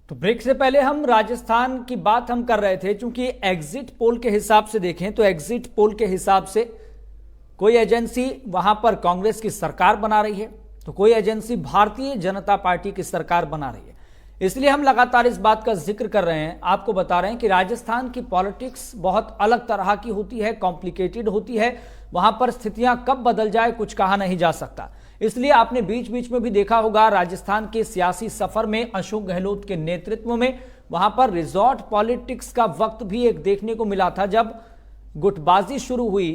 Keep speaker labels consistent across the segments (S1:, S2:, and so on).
S1: तो ब्रेक से पहले हम राजस्थान की बात हम कर रहे थे, क्योंकि एग्जिट पोल के हिसाब से देखें तो एग्जिट पोल के हिसाब से कोई एजेंसी वहां पर कांग्रेस की सरकार बना रही है तो कोई एजेंसी भारतीय जनता पार्टी की सरकार बना रही है। इसलिए हम लगातार इस बात का जिक्र कर रहे हैं, आपको बता रहे हैं कि राजस्थान की पॉलिटिक्स बहुत अलग तरह की होती है, कॉम्प्लिकेटेड होती है। वहां पर स्थितियां कब बदल जाए कुछ कहा नहीं जा सकता। इसलिए आपने बीच बीच में भी देखा होगा राजस्थान के सियासी सफर में अशोक गहलोत के नेतृत्व में वहां पर रिजॉर्ट पॉलिटिक्स का वक्त भी एक देखने को मिला था। जब गुटबाजी शुरू हुई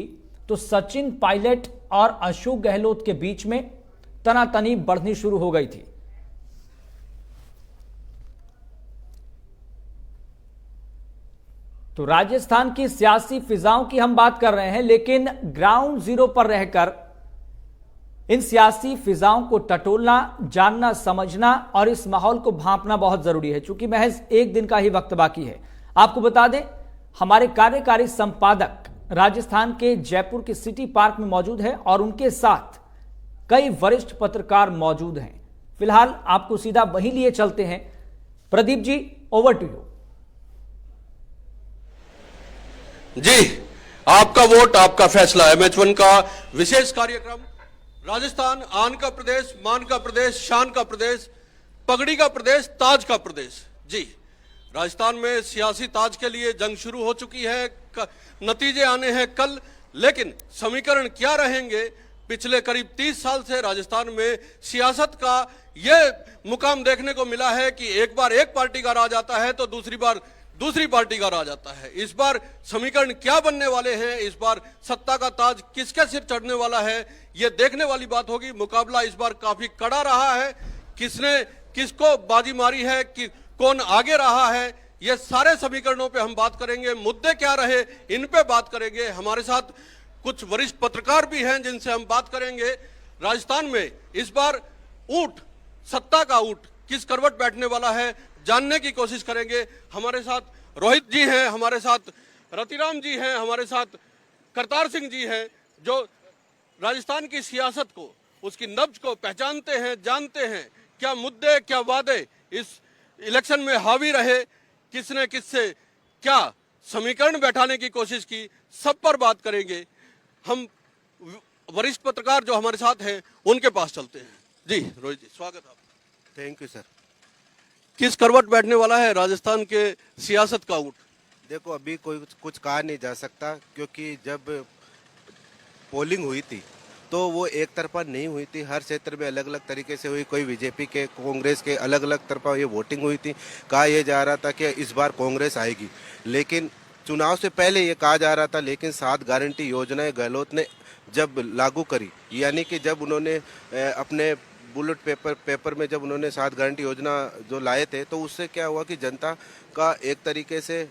S1: तो सचिन पायलट और अशोक गहलोत के बीच में तनातनी बढ़नी शुरू हो गई थी। तो राजस्थान की सियासी फिजाओं की हम बात कर रहे हैं, लेकिन ग्राउंड जीरो पर रहकर इन सियासी फिजाओं को टटोलना, जानना, समझना और इस माहौल को भांपना बहुत जरूरी है। चूंकि महज एक दिन का ही वक्त बाकी है। आपको बता दें, हमारे कार्यकारी संपादक राजस्थान के जयपुर के सिटी पार्क में मौजूद है और उनके साथ कई वरिष्ठ पत्रकार मौजूद हैं। फिलहाल आपको सीधा वहीं लिए चलते हैं। Pradeep ji, over to you.
S2: जी, आपका वोट आपका फैसला MH1 का विशेष कार्यक्रम राजस्थान आन का प्रदेश, मान का प्रदेश, शान का प्रदेश, पगड़ी का प्रदेश, ताज का प्रदेश। जी, राजस्थान में सियासी ताज के लिए जंग शुरू हो चुकी है। नतीजे आने हैं कल, लेकिन समीकरण क्या रहेंगे? पिछले करीब 30 साल से राजस्थान में सियासत का यह मुकाम देखने को मिला है कि एक बार एक पार्टी का राज आता है तो दूसरी बार दूसरी पार्टी का राज आता है। इस बार समीकरण क्या बनने वाले हैं? इस बार सत्ता का ताज किसके सिर चढ़ने वाला है, यह देखने वाली बात होगी। मुकाबला इस बार काफी कड़ा रहा है। किसने किसको बाजी मारी है, कि कौन आगे रहा है, ये सारे समीकरणों पे हम बात करेंगे। मुद्दे क्या रहे, इन पे बात करेंगे। हमारे साथ कुछ वरिष्ठ पत्रकार भी हैं जिनसे हम बात करेंगे। राजस्थान में इस बार ऊंट, सत्ता का ऊंट किस करवट बैठने वाला है, जानने की कोशिश करेंगे। हमारे साथ रोहित जी हैं, हमारे साथ रतिराम जी हैं, हमारे साथ करतार सिंह जी हैं, जो राजस्थान की सियासत को, उसकी नब्ज को पहचानते हैं, जानते हैं। क्या मुद्दे, क्या वादे इस इलेक्शन में हावी रहे, किसने किससे क्या समीकरण बैठाने की कोशिश की, सब पर बात करेंगे। हम वरिष्ठ पत्रकार जो हमारे साथ हैं उनके पास चलते हैं। जी रोहित जी, स्वागत है आपका।
S3: Thank you sir.
S2: किस करवट बैठने वाला है राजस्थान के सियासत का ऊंट?
S3: देखो, अभी कोई कुछ कहा नहीं जा सकता, क्योंकि जब पोलिंग हुई थी तो वो एक तरफा नहीं हुई थी। हर क्षेत्र में अलग अलग तरीके से हुई। कोई बीजेपी के, कांग्रेस के, अलग अलग तरफा ये वोटिंग हुई थी। कहा यह जा रहा था कि इस बार कांग्रेस आएगी, लेकिन चुनाव से पहले ये कहा जा रहा था। लेकिन 7 गारंटी योजनाएं गहलोत ने जब लागू करी, यानी कि जब उन्होंने अपने बुलेट पेपर में जब उन्होंने 7 गारंटी योजना जो लाए थे, तो उससे क्या हुआ कि जनता का एक तरीके से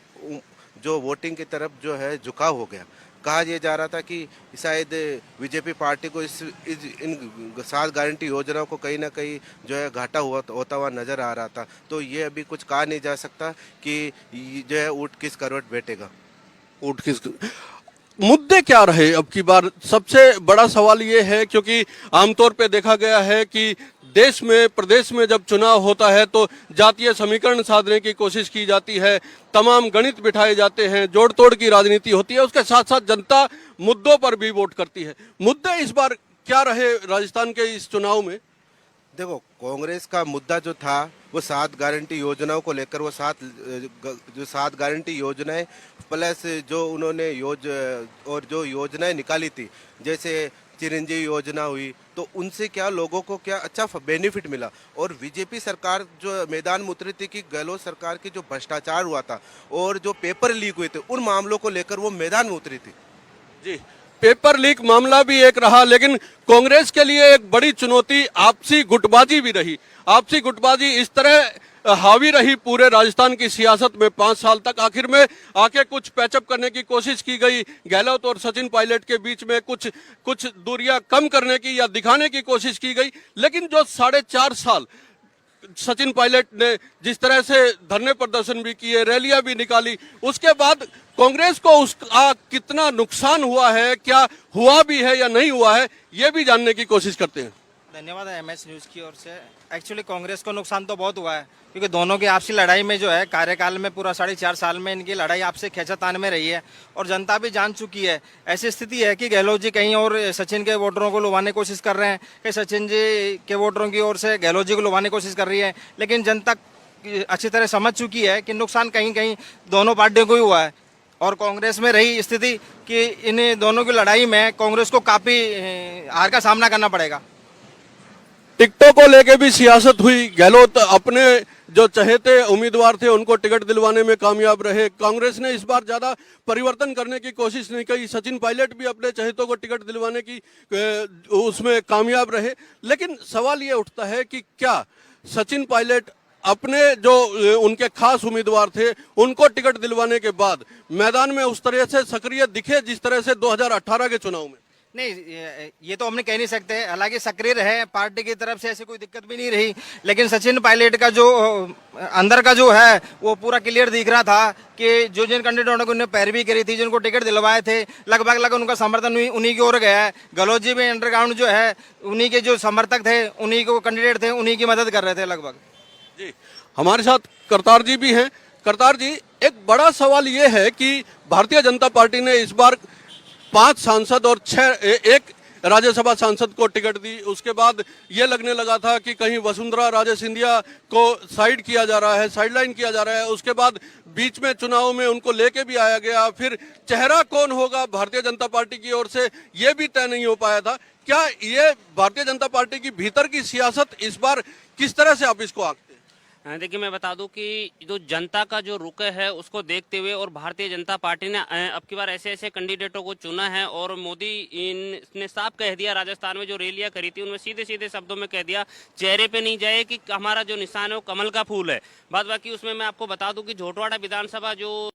S3: जो वोटिंग की तरफ जो है झुकाव हो गया। कहा यह जा रहा था कि शायद बीजेपी पार्टी को इन 7 गारंटी योजनाओं को कहीं ना कहीं जो है घाटा होता हुआ नजर आ रहा था। तो ये अभी कुछ कहा नहीं जा सकता कि जो है ऊंट किस करवट बैठेगा।
S2: ऊंट किस मुद्दे क्या रहे अब की बार? सबसे बड़ा सवाल ये है, क्योंकि आमतौर पे देखा गया है कि देश में, प्रदेश में जब चुनाव होता है तो जातीय समीकरण साधने की कोशिश की जाती है, तमाम गणित बिठाए जाते हैं, जोड़ तोड़ की राजनीति होती है। उसके साथ साथ जनता मुद्दों पर भी वोट करती है। मुद्दे इस बार क्या रहे राजस्थान के इस चुनाव में?
S3: देखो, कांग्रेस का मुद्दा जो था वो 7 गारंटी योजनाओं को लेकर, वो 7 गारंटी योजनाएं प्लस जो उन्होंने जो योजनाएं निकाली थी, जैसे चिरंजीवी योजना हुई, तो उनसे क्या लोगों को क्या अच्छा बेनिफिट मिला। और बीजेपी सरकार जो मैदान में उतरी थी कि गहलोत सरकार की जो भ्रष्टाचार हुआ था और जो पेपर लीक हुए थे, उन मामलों को लेकर वो मैदान में उतरी थी।
S2: जी, पेपर लीक मामला भी एक रहा, लेकिन कांग्रेस के लिए एक बड़ी चुनौती आपसी गुटबाजी भी रही। आपसी गुटबाजी इस तरह हावी रही पूरे राजस्थान की सियासत में 5 साल तक। आखिर में आके कुछ पैचअप करने की कोशिश की गई। गहलोत और सचिन पायलट के बीच में कुछ दूरियां कम करने की या दिखाने की कोशिश की गई। लेकिन जो 4.5 साल सचिन पायलट ने जिस तरह से धरने प्रदर्शन भी किए, रैलियां भी निकाली, उसके बाद कांग्रेस को उसका कितना नुकसान हुआ है, क्या हुआ भी है या नहीं हुआ है, ये भी जानने की कोशिश करते हैं।
S4: धन्यवाद है MS न्यूज़ की ओर से। एक्चुअली कांग्रेस को नुकसान तो बहुत हुआ है, क्योंकि दोनों की आपसी लड़ाई में जो है कार्यकाल में पूरा 4.5 साल में इनकी लड़ाई आपसे खींचातान में रही है और जनता भी जान चुकी है। ऐसी स्थिति है कि गहलोत जी कहीं और सचिन के वोटरों को लुभाने की कोशिश कर रहे हैं, कि सचिन जी के वोटरों की ओर से गहलोत जी को लुभाने की कोशिश कर रही है, लेकिन जनता अच्छी तरह समझ चुकी है कि नुकसान कहीं कहीं दोनों पार्टियों को ही हुआ है। और कांग्रेस में रही स्थिति कि इन दोनों की लड़ाई में कांग्रेस को काफ़ी हार का सामना करना पड़ेगा।
S2: टिकटों को लेके भी सियासत हुई। गहलोत अपने जो चहेते उम्मीदवार थे उनको टिकट दिलवाने में कामयाब रहे। कांग्रेस ने इस बार ज्यादा परिवर्तन करने की कोशिश नहीं की। सचिन पायलट भी अपने चहेतों को टिकट दिलवाने की उसमें कामयाब रहे। लेकिन सवाल ये उठता है कि क्या सचिन पायलट अपने जो उनके खास उम्मीदवार थे उनको टिकट दिलवाने के बाद मैदान में उस तरह से सक्रिय दिखे जिस तरह से 2018 के चुनाव में?
S4: नहीं, ये तो हमने कह नहीं सकते। हालांकि सक्रिय रहे, पार्टी की तरफ से ऐसी कोई दिक्कत भी नहीं रही, लेकिन सचिन पायलट का जो अंदर का जो है वो पूरा क्लियर दिख रहा था कि जो जिन कैंडिडेटों को उन्हें पैरवी करी थी, जिनको टिकट दिलवाए थे, लगभग उनका समर्थन उन्हीं की ओर गया है। गहलोत जी भी अंडरग्राउंड जो है उन्हीं के जो समर्थक थे, उन्हीं को कैंडिडेट थे, उन्हीं की मदद कर रहे थे लगभग।
S2: जी, हमारे साथ करतार जी भी हैं। करतार जी, एक बड़ा सवाल ये है कि भारतीय जनता पार्टी ने इस बार 5 सांसद और 1 राज्यसभा सांसद को टिकट दी। उसके बाद ये लगने लगा था कि कहीं वसुंधरा राजे सिंधिया को साइड किया जा रहा है, साइडलाइन किया जा रहा है। उसके बाद बीच में चुनाव में उनको लेके भी आया गया। फिर चेहरा कौन होगा भारतीय जनता पार्टी की ओर से ये भी तय नहीं हो पाया था। क्या ये भारतीय जनता पार्टी की भीतर की सियासत इस बार किस तरह से आप इसको आंकते हैं?
S5: देखिए, मैं बता दूं कि जो जनता का जो रुख है उसको देखते हुए और भारतीय जनता पार्टी ने अब की बार ऐसे ऐसे कैंडिडेटों को चुना है। और मोदी ने साफ कह दिया, राजस्थान में जो रैलियां करी थी उनमें सीधे सीधे शब्दों में कह दिया चेहरे पे नहीं जाए कि हमारा जो निशान है वो कमल का फूल है। बाद बाकी उसमें मैं आपको बता दूं कि झोटवाड़ा विधानसभा जो